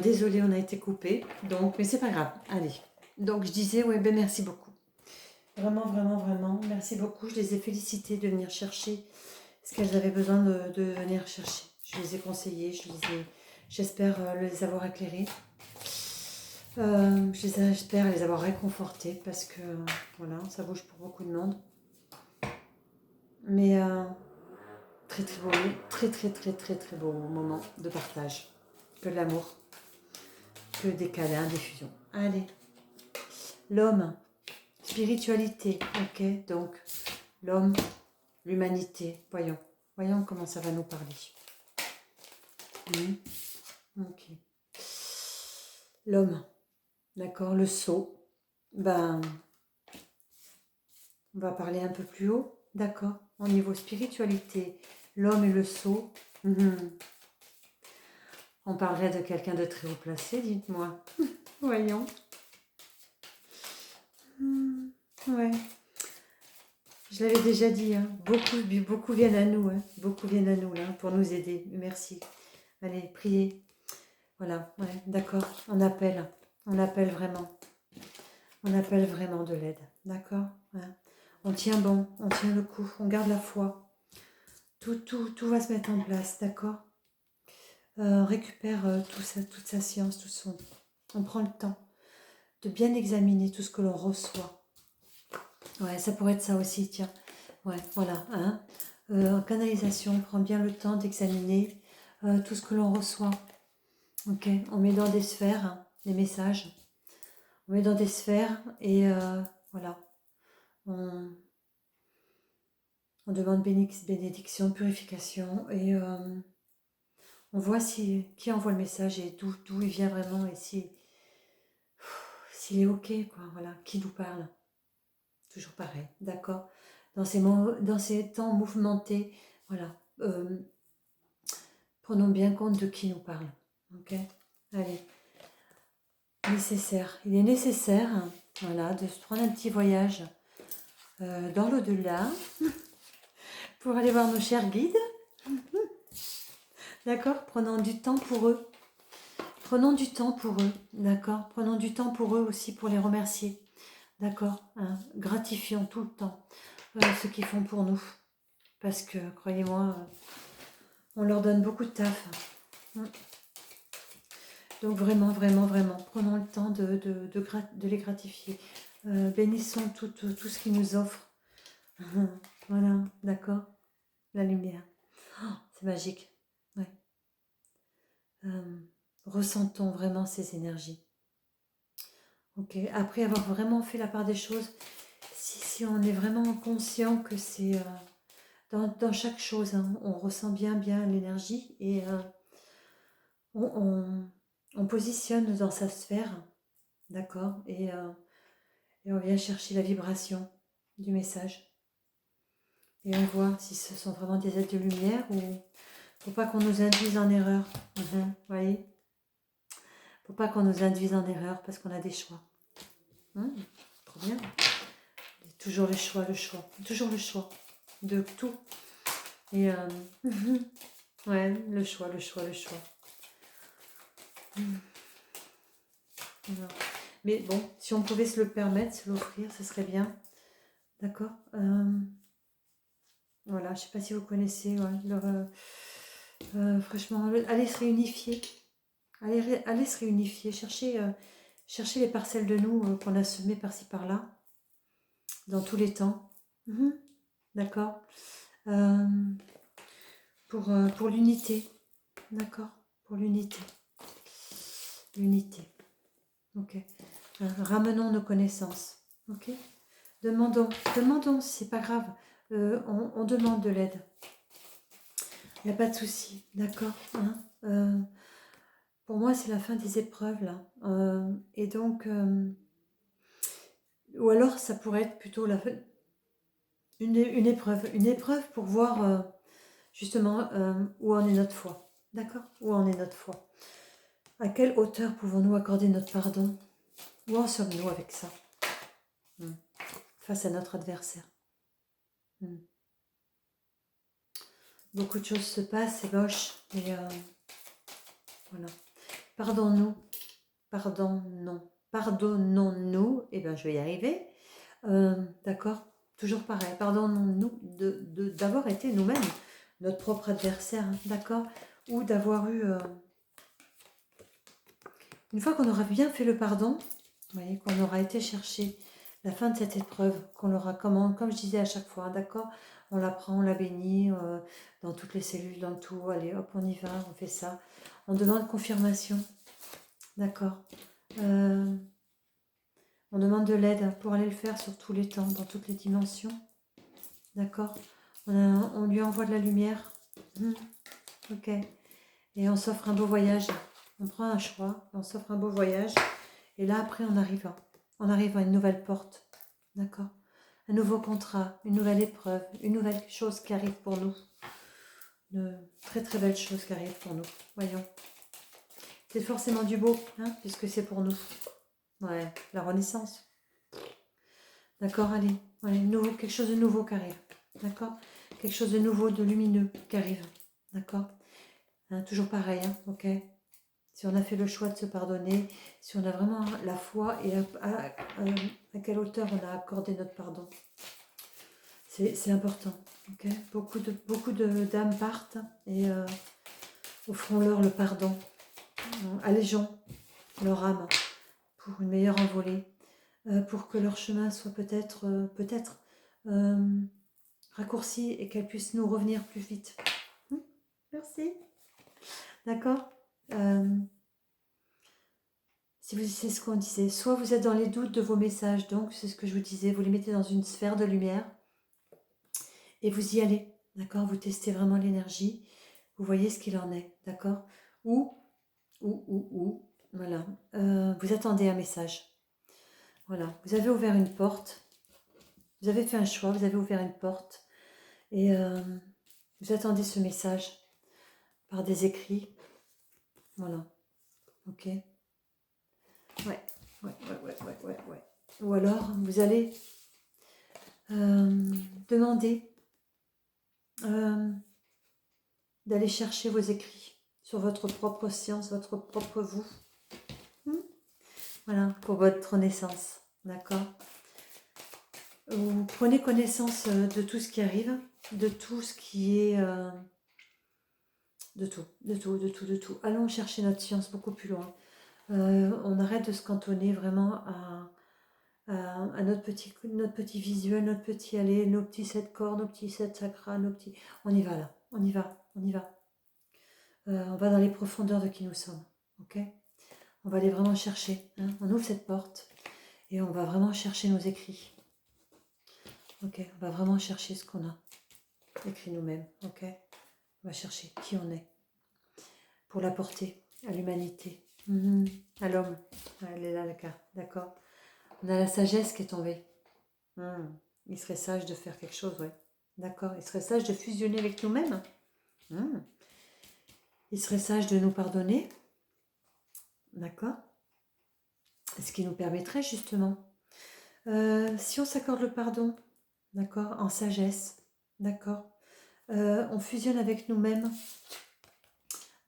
Désolée, on a été coupé, donc, mais c'est pas grave. Allez. Donc, je disais, ouais, ben merci beaucoup. Vraiment, vraiment, vraiment, merci beaucoup. Je les ai félicitées de venir chercher ce qu'elles avaient besoin de venir chercher. Je les ai conseillées, j'espère les avoir éclairées. J'espère les avoir réconfortées parce que, voilà, ça bouge pour beaucoup de monde. Mais très, très beau, très, très, très, très, très beau moment de partage. Que de l'amour, que des câlins, des fusions. Allez, l'homme, spiritualité, ok, donc l'homme, l'humanité, voyons comment ça va nous parler. Ok. L'homme, d'accord, le sceau, ben, on va parler un peu plus haut, d'accord, au niveau spiritualité, l'homme et le sceau, on parlerait de quelqu'un de très haut placé, dites-moi. Voyons. Ouais. Je l'avais déjà dit, hein. Beaucoup viennent à nous, hein. Beaucoup viennent à nous là pour nous aider. Merci. Allez, priez. Voilà, ouais, d'accord. On appelle vraiment. On appelle vraiment de l'aide, d'accord, hein. On tient bon, on tient le coup, on garde la foi. Tout va se mettre en place, d'accord. Récupère toute sa science, tout son. On prend le temps de bien examiner tout ce que l'on reçoit. Ouais, ça pourrait être ça aussi, tiens. Ouais, voilà, hein. En canalisation, on prend bien le temps d'examiner tout ce que l'on reçoit. Ok, on met dans des sphères les messages. On met dans des sphères et voilà. On demande bénédiction, purification et on voit qui envoie le message et d'où il vient vraiment et s'il est ok, quoi, voilà, qui nous parle. Toujours pareil, d'accord. Dans ces temps mouvementés, voilà, prenons bien compte de qui nous parle, ok. Allez, il est nécessaire, voilà, de se prendre un petit voyage dans l'au-delà pour aller voir nos chers guides, d'accord. Prenons du temps pour eux. Prenons du temps pour eux, d'accord. Prenons du temps pour eux aussi pour les remercier, d'accord, hein. Gratifions tout le temps ce qu'ils font pour nous. Parce que, croyez-moi, on leur donne beaucoup de taf. Donc vraiment, vraiment, vraiment, prenons le temps de les gratifier. Bénissons tout ce qu'ils nous offrent. Voilà, d'accord. La lumière. Oh, c'est magique. Ouais. Ressentons vraiment ces énergies. Ok. Après avoir vraiment fait la part des choses, si on est vraiment conscient que c'est dans chaque chose, hein, on ressent bien l'énergie et on positionne dans sa sphère, d'accord, et on vient chercher la vibration du message. Et on voit si ce sont vraiment des êtres de lumière ou faut pas qu'on nous induise en erreur. Voyez, faut pas qu'on nous induise en erreur parce qu'on a des choix. Trop bien. Toujours le choix, toujours le choix de tout. Et ouais, le choix. Voilà. Mais bon, si on pouvait se le permettre, se l'offrir, ce serait bien. D'accord. Voilà, je sais pas si vous connaissez franchement, allez se réunifier. Allez se réunifier. Chercher les parcelles de nous qu'on a semées par-ci par-là, dans tous les temps. D'accord. Pour l'unité. D'accord. Pour l'unité. L'unité. Ok. Ramenons nos connaissances. Ok. Demandons, c'est pas grave. On demande de l'aide. Il n'y a pas de souci, d'accord, hein. Pour moi, c'est la fin des épreuves, là. Et donc, ou alors, ça pourrait être plutôt une épreuve pour voir justement où en est notre foi. D'accord. Où en est notre foi. À quelle hauteur pouvons-nous accorder notre pardon? Où en sommes-nous avec ça face à notre adversaire? Beaucoup de choses se passent, c'est moche, mais voilà. pardonnons-nous, pardonnons-nous, et bien je vais y arriver, d'accord, toujours pareil, pardonnons-nous d'avoir été nous-mêmes notre propre adversaire, hein, d'accord, ou d'avoir eu, une fois qu'on aura bien fait le pardon, vous voyez, qu'on aura été chercher la fin de cette épreuve, qu'on l'aura, comme je disais à chaque fois, hein, d'accord, on la prend, on la bénit, dans toutes les cellules, dans le tout, allez hop, on y va, on fait ça, on demande confirmation, d'accord, on demande de l'aide pour aller le faire sur tous les temps, dans toutes les dimensions, d'accord, on lui envoie de la lumière, ok, et on s'offre un beau voyage, on prend un choix, on s'offre un beau voyage, et là après on arrive à une nouvelle porte, d'accord, un nouveau contrat, une nouvelle épreuve, une nouvelle chose qui arrive pour nous, de très très belles choses qui arrivent pour nous, voyons. C'est forcément du beau, hein, puisque c'est pour nous. Ouais, la renaissance. D'accord, allez, quelque chose de nouveau qui arrive, d'accord, quelque chose de nouveau, de lumineux qui arrive, d'accord, hein, toujours pareil, hein, ok. Si on a fait le choix de se pardonner, si on a vraiment la foi et à quelle hauteur on a accordé notre pardon. C'est important. Okay, beaucoup d'âmes partent et offrons-leur le pardon. Allégeons leur âme pour une meilleure envolée, pour que leur chemin soit peut-être raccourci et qu'elles puissent nous revenir plus vite. Merci. D'accord. C'est ce qu'on disait, soit vous êtes dans les doutes de vos messages, donc c'est ce que je vous disais, vous les mettez dans une sphère de lumière et vous y allez, d'accord, vous testez vraiment l'énergie, vous voyez ce qu'il en est, d'accord, ou, voilà, vous attendez un message, voilà, vous avez ouvert une porte, vous avez fait un choix, vous avez ouvert une porte et vous attendez ce message par des écrits, voilà, ok. Ouais. Ou alors, vous allez demander d'aller chercher vos écrits sur votre propre science, votre propre vous. Voilà, pour votre naissance. D'accord. Vous prenez connaissance de tout ce qui arrive, de tout ce qui est... de tout. Allons chercher notre science beaucoup plus loin. On arrête de se cantonner vraiment à notre petit visuel, notre petit aller, nos petits sept corps, nos petits sept chakras, nos petits... On y va là, on y va. On va dans les profondeurs de qui nous sommes, ok. On va aller vraiment chercher, hein. On ouvre cette porte et on va vraiment chercher nos écrits, ok. On va vraiment chercher ce qu'on a écrit nous-mêmes, ok. On va chercher qui on est pour l'apporter à l'humanité, à l'homme. Elle est là la carte, d'accord. On a la sagesse qui est tombée. Il serait sage de faire quelque chose, ouais. D'accord. Il serait sage de fusionner avec nous-mêmes. Il serait sage de nous pardonner. D'accord. Ce qui nous permettrait justement, si on s'accorde le pardon, d'accord, en sagesse, d'accord, on fusionne avec nous-mêmes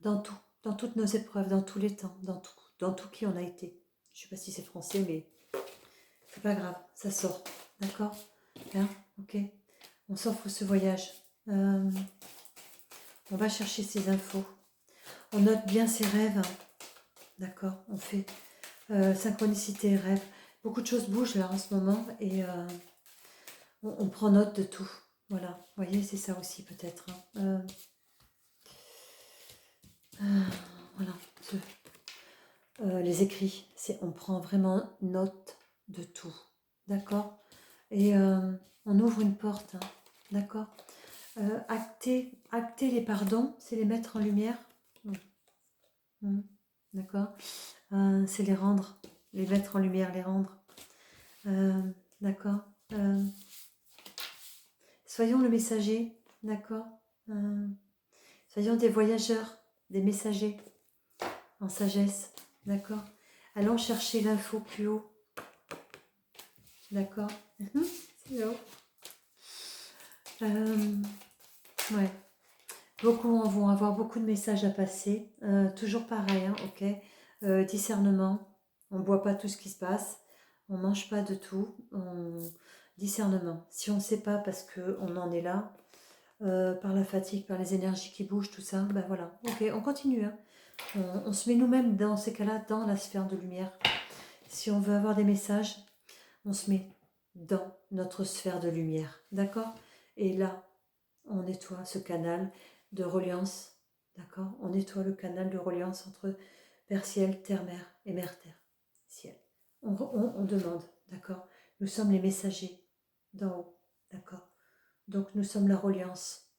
dans tout, dans toutes nos épreuves, dans tous les temps, dans tout qui on a été. Je ne sais pas si c'est français, mais c'est pas grave, ça sort, d'accord, hein, ok. On s'offre ce voyage. On va chercher ces infos. On note bien ses rêves, hein. D'accord, on fait synchronicité, rêve. Beaucoup de choses bougent là en ce moment et on prend note de tout. Voilà, vous voyez, c'est ça aussi peut-être. Hein. Voilà, les écrits, on prend vraiment note de tout. D'accord. Et on ouvre une porte, hein. D'accord. Acter les pardons, c'est les mettre en lumière. D'accord. C'est les rendre, les mettre en lumière, les rendre. D'accord. Soyons le messager, d'accord. Soyons des voyageurs, des messagers en sagesse, d'accord. Allons chercher l'info plus haut, d'accord. C'est haut. Ouais. Beaucoup vont avoir beaucoup de messages à passer. Toujours pareil, hein, ok. discernement, on ne boit pas tout ce qui se passe, on ne mange pas de tout, discernement. Si on ne sait pas parce qu'on en est là, par la fatigue, par les énergies qui bougent, tout ça, ben voilà, ok, on continue. Hein. On se met nous-mêmes dans ces cas-là dans la sphère de lumière. Si on veut avoir des messages, on se met dans notre sphère de lumière, d'accord? Et là, on nettoie ce canal de reliance, d'accord? On nettoie le canal de reliance entre Père Ciel, Terre Mère et Mère Terre, Ciel. On demande, d'accord? Nous sommes les messagers d'en haut, d'accord? Donc nous sommes la reliance.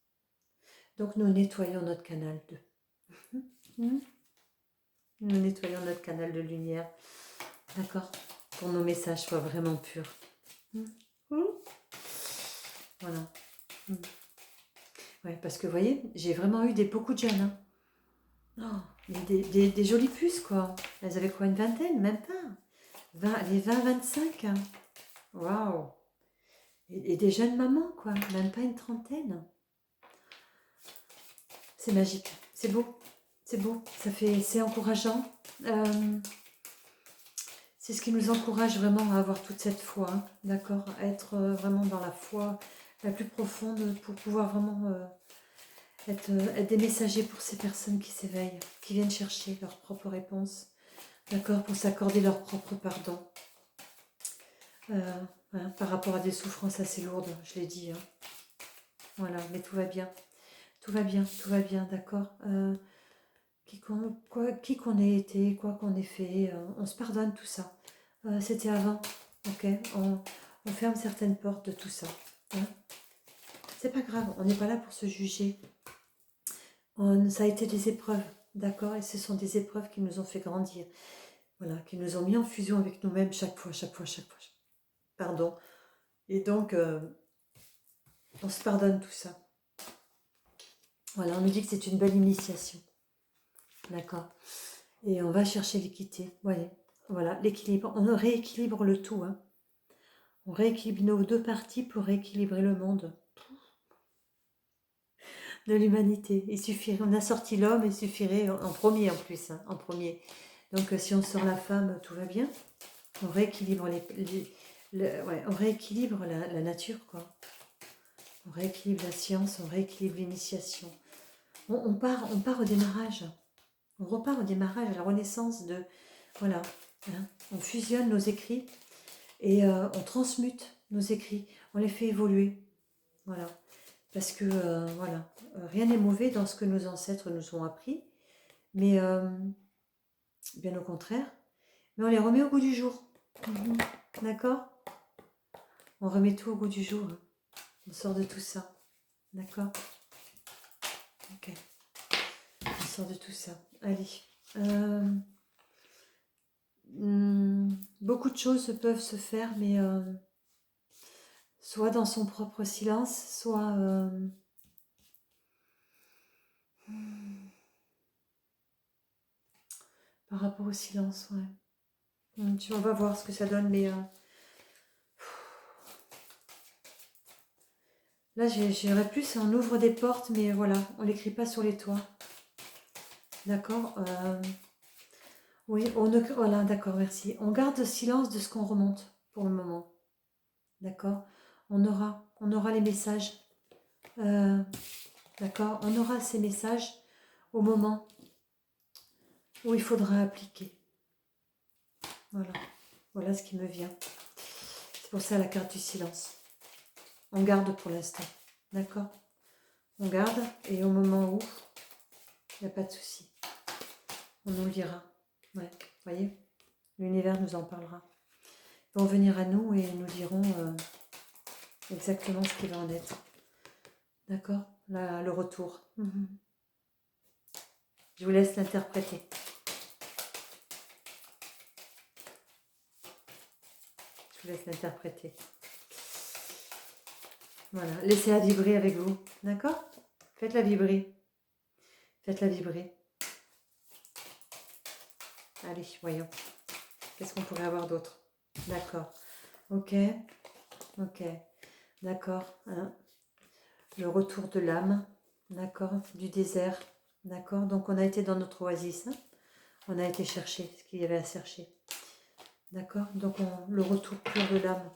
Donc nous nettoyons notre canal de... Nous nettoyons notre canal de lumière, d'accord? Pour nos messages soient vraiment purs. Voilà. Ouais, parce que vous voyez, j'ai vraiment eu beaucoup de jeunes. Hein. Oh, des jolies puces, quoi. Elles avaient quoi, une vingtaine? Même pas. Les 20-25. Hein. Waouh. Et des jeunes mamans, quoi. Même pas une trentaine. C'est magique. C'est beau. C'est beau. C'est encourageant. C'est ce qui nous encourage vraiment à avoir toute cette foi. Hein, d'accord? À être vraiment dans la foi la plus profonde pour pouvoir vraiment... être des messagers pour ces personnes qui s'éveillent, qui viennent chercher leur propre réponse, d'accord, pour s'accorder leur propre pardon, hein, par rapport à des souffrances assez lourdes, je l'ai dit. Hein. Voilà, mais tout va bien, tout va bien, tout va bien, d'accord. Qui qu'on ait été, quoi qu'on ait fait, on se pardonne tout ça. C'était avant, ok. On ferme certaines portes de tout ça. Hein. C'est pas grave, on n'est pas là pour se juger. Ça a été des épreuves, d'accord, et ce sont des épreuves qui nous ont fait grandir, voilà, qui nous ont mis en fusion avec nous-mêmes chaque fois. Pardon. Et donc, on se pardonne tout ça. Voilà, on nous dit que c'est une belle initiation, d'accord. Et on va chercher l'équité, voyez. Voilà, l'équilibre. On rééquilibre le tout, hein. On rééquilibre nos deux parties pour rééquilibrer le monde de l'humanité. Il suffirait, on a sorti l'homme, il suffirait en premier en plus, hein, en premier. Donc si on sort la femme, tout va bien. On rééquilibre on rééquilibre la nature, quoi. On rééquilibre la science, on rééquilibre l'initiation. On part au démarrage. On repart au démarrage, à la renaissance de... Voilà. Hein, on fusionne nos écrits et on transmute nos écrits. On les fait évoluer. Voilà. Parce que, voilà, rien n'est mauvais dans ce que nos ancêtres nous ont appris. Mais, bien au contraire. Mais on les remet au goût du jour. D'accord ? On remet tout au goût du jour. On sort de tout ça. D'accord ? Ok. On sort de tout ça. Allez. Beaucoup de choses peuvent se faire, mais soit dans son propre silence, soit par rapport au silence, ouais. On va voir ce que ça donne, mais là, j'irais plus, on ouvre des portes, mais voilà, on ne l'écrit pas sur les toits. D'accord. Oui, voilà, d'accord, merci. On garde le silence de ce qu'on remonte pour le moment. D'accord. On aura les messages. D'accord. On aura ces messages au moment où il faudra appliquer. Voilà. Voilà ce qui me vient. C'est pour ça la carte du silence. On garde pour l'instant. D'accord. On garde et au moment où il n'y a pas de souci. On nous le dira. Ouais, voyez, l'univers nous en parlera. Ils vont venir à nous et nous diront exactement ce qui va en être. D'accord. Là, le retour. Je vous laisse l'interpréter. Je vous laisse l'interpréter. Voilà, laissez-la vibrer avec vous. D'accord. Faites-la vibrer. Faites-la vibrer. Allez, voyons. Qu'est-ce qu'on pourrait avoir d'autre? D'accord. Ok. Ok. D'accord. Hein. Le retour de l'âme. D'accord. Du désert. D'accord. Donc on a été dans notre oasis. Hein. On a été chercher ce qu'il y avait à chercher. D'accord? Donc, le retour pur de l'âme.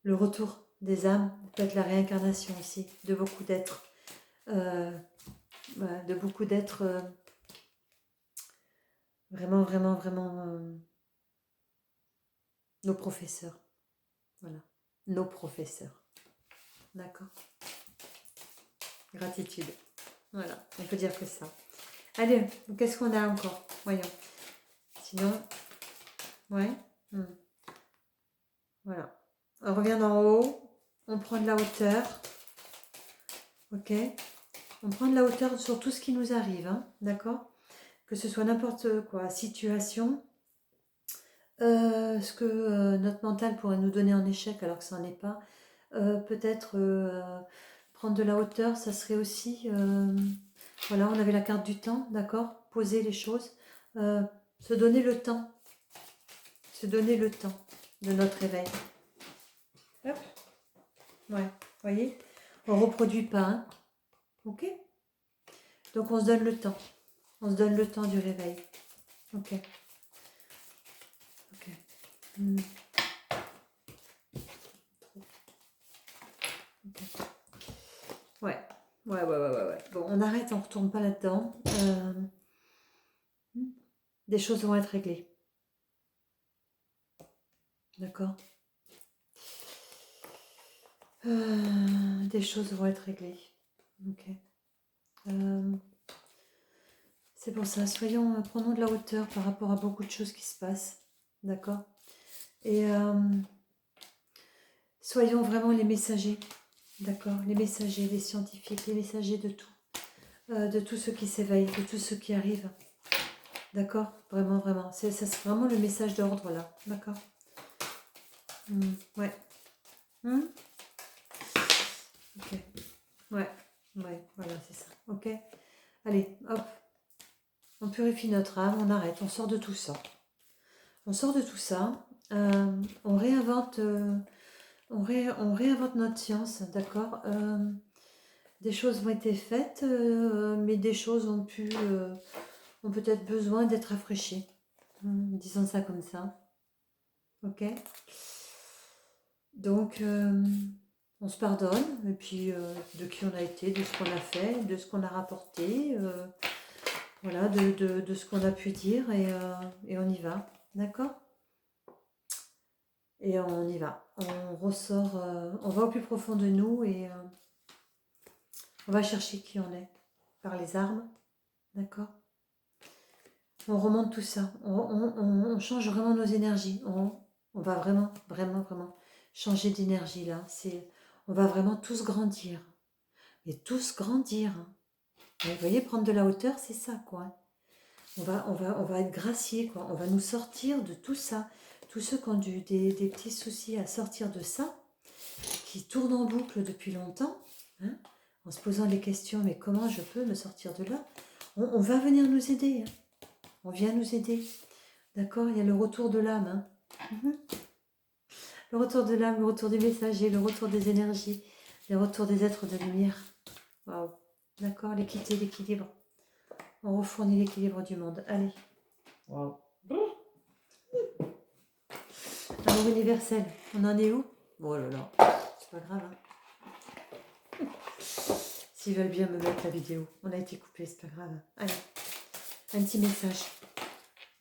Le retour des âmes, peut-être la réincarnation aussi, de beaucoup d'êtres. De beaucoup d'êtres vraiment, vraiment, vraiment nos professeurs. Voilà. Nos professeurs. D'accord? Gratitude. Voilà, on peut dire que ça. Allez, qu'est-ce qu'on a encore? Voyons. Sinon, ouais. Voilà. On revient d'en haut. On prend de la hauteur. Ok? On prend de la hauteur sur tout ce qui nous arrive. Hein, d'accord? Que ce soit n'importe quoi, situation. Ce que notre mental pourrait nous donner en échec alors que ça n'en est pas. Peut-être prendre de la hauteur, ça serait aussi... voilà, on avait la carte du temps, d'accord? Poser les choses. Se donner le temps. Se donner le temps de notre réveil. Hop. Ouais, voyez? On ne reproduit pas, hein? Ok? Donc on se donne le temps. On se donne le temps du réveil. Ok. Ok. Ok. Ouais. Ouais. Bon, on arrête, on ne retourne pas là-dedans. Des choses vont être réglées. D'accord? Des choses vont être réglées. Ok. C'est pour ça, prenons de la hauteur par rapport à beaucoup de choses qui se passent. D'accord? Et soyons vraiment les messagers. D'accord? Les messagers, les scientifiques, les messagers de tout ce qui s'éveille, de tout ce qui arrive. D'accord? Vraiment, vraiment. C'est vraiment le message d'ordre là. D'accord? Ouais. Ok. Ouais, voilà, c'est ça. Ok? Allez, hop. On purifie notre âme, on arrête, on sort de tout ça. On sort de tout ça. On réinvente notre science, d'accord? Des choses ont été faites, mais des choses ont peut-être besoin d'être rafraîchies. Disons ça comme ça. Ok? Donc, on se pardonne, et puis de qui on a été, de ce qu'on a fait, de ce qu'on a rapporté, voilà, de ce qu'on a pu dire, et on y va. D'accord? Et on y va. On ressort, on va au plus profond de nous et on va chercher qui on est par les armes. D'accord? On remonte tout ça. On change vraiment nos énergies. On va vraiment, vraiment, vraiment changer d'énergie là. On va vraiment tous grandir. Mais tous grandir. Vous voyez, prendre de la hauteur, c'est ça, quoi. On va être graciés, quoi. On va nous sortir de tout ça. Tous ceux qui ont des petits soucis à sortir de ça, qui tournent en boucle depuis longtemps, hein, en se posant les questions, mais comment je peux me sortir de là? On va venir nous aider. Hein. On vient nous aider. D'accord? Il y a le retour de l'âme. Hein. Le retour de l'âme, le retour du messager, le retour des énergies, le retour des êtres de lumière. Waouh. D'accord? L'équité, l'équilibre. On refournit l'équilibre du monde. Allez. Waouh. Amour universel. On en est où? Oh là là. C'est pas grave. Hein. S'ils veulent bien me mettre la vidéo. On a été coupé, c'est pas grave. Allez. Un petit message.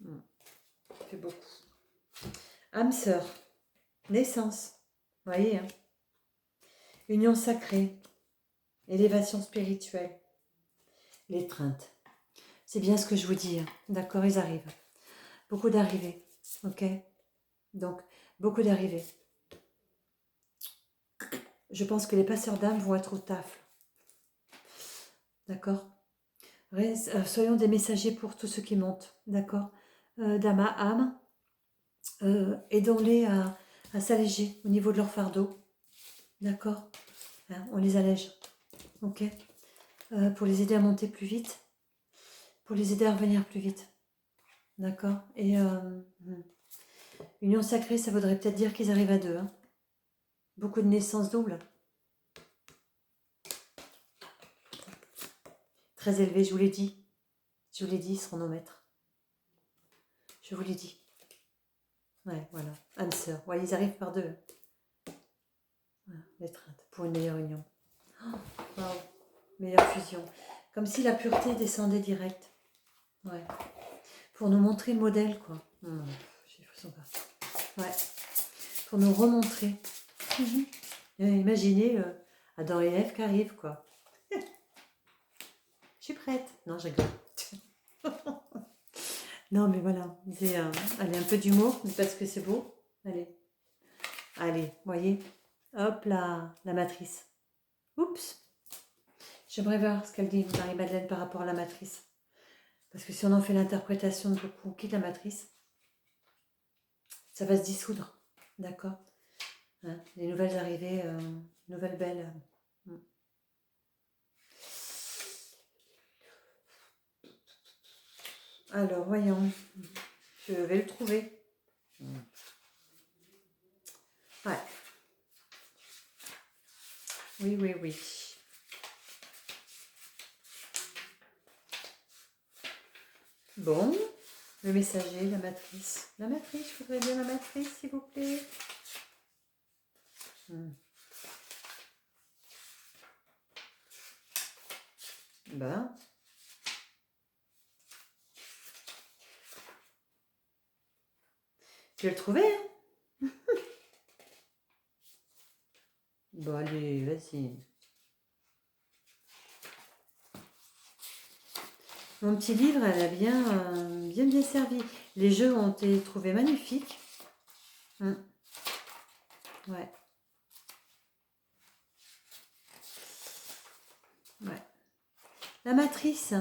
Ça fait beaucoup. Âme sœur. Naissance. Vous voyez, hein. Union sacrée. Élévation spirituelle. L'étreinte. C'est bien ce que je vous dis. Hein. D'accord, ils arrivent. Beaucoup d'arrivées. Ok? Donc, beaucoup d'arrivées. Je pense que les passeurs d'âme vont être au taf. D'accord? Soyons des messagers pour tous ceux qui montent. D'accord? D'âme à âme. Aidons-les à s'alléger au niveau de leur fardeau. D'accord? Hein, on les allège. Ok? Pour les aider à monter plus vite. Pour les aider à revenir plus vite. D'accord? Et union sacrée, ça voudrait peut-être dire qu'ils arrivent à deux. Hein. Beaucoup de naissances doubles. très élevés, je vous l'ai dit. Je vous l'ai dit, ils seront nos maîtres. Je vous l'ai dit. Ouais, voilà. Âme sœur. Ouais, ils arrivent par deux. Voilà, l'étreinte pour une meilleure union. Oh, waouh, meilleure fusion. Comme si la pureté descendait direct. Ouais. Pour nous montrer le modèle, quoi. J'ai l'impression pas. Ouais. Pour nous remontrer. Imaginez Adam et Ève qui arrivent, quoi. Je suis prête. Non, je rigole. Non, mais voilà. Allez, un peu d'humour, mais parce que c'est beau. Allez. Allez, voyez. Hop là, la matrice. Oups. J'aimerais voir ce qu'elle dit, Marie-Madeleine, par rapport à la matrice. Parce que si on en fait l'interprétation de beaucoup, quitte la matrice, ça va se dissoudre. D'accord, hein, les nouvelles arrivées, nouvelles belles. Alors, voyons. Je vais le trouver. Ouais. Oui, oui, oui. Bon, le messager, la matrice. La matrice, je voudrais bien la matrice, s'il vous plaît. Ben. Tu veux le trouver, hein? Bon, allez, vas-y. Mon petit livre, elle a bien servi. Les jeux ont été trouvés magnifiques. Ouais. Ouais. La matrice.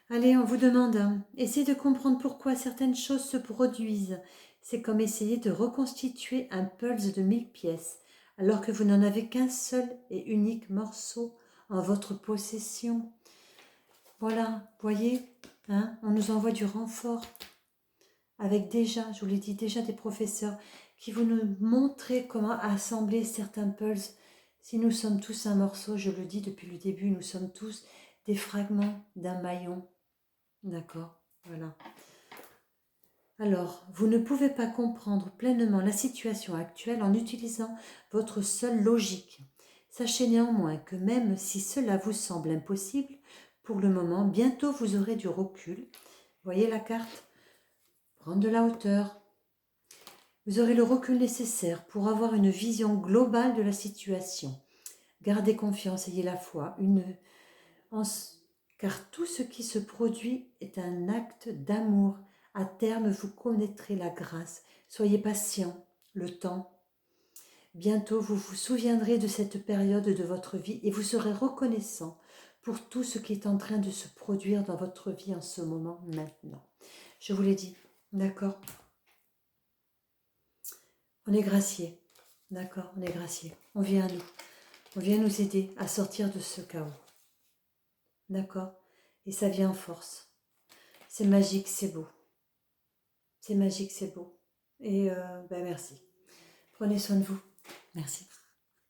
Allez, on vous demande. Essayez de comprendre pourquoi certaines choses se produisent. C'est comme essayer de reconstituer un puzzle de 1000 pièces, alors que vous n'en avez qu'un seul et unique morceau en votre possession. Voilà, voyez, hein, on nous envoie du renfort avec déjà, je vous l'ai dit, déjà des professeurs qui vont nous montrer comment assembler certains puzzles. Si nous sommes tous un morceau, je le dis depuis le début, nous sommes tous des fragments d'un maillon. D'accord, voilà. Alors, vous ne pouvez pas comprendre pleinement la situation actuelle en utilisant votre seule logique. Sachez néanmoins que même si cela vous semble impossible, pour le moment, bientôt vous aurez du recul. Voyez la carte? Prendre de la hauteur. Vous aurez le recul nécessaire pour avoir une vision globale de la situation. Gardez confiance, ayez la foi, car tout ce qui se produit est un acte d'amour. À terme, vous connaîtrez la grâce. Soyez patient, le temps. Bientôt, vous vous souviendrez de cette période de votre vie et vous serez reconnaissant pour tout ce qui est en train de se produire dans votre vie en ce moment, maintenant. Je vous l'ai dit, d'accord? On est gracié, d'accord? On est gracié. On vient à nous. On vient nous aider à sortir de ce chaos. D'accord? Et ça vient en force. C'est magique, c'est beau. C'est magique, c'est beau. Et merci. Prenez soin de vous. Merci.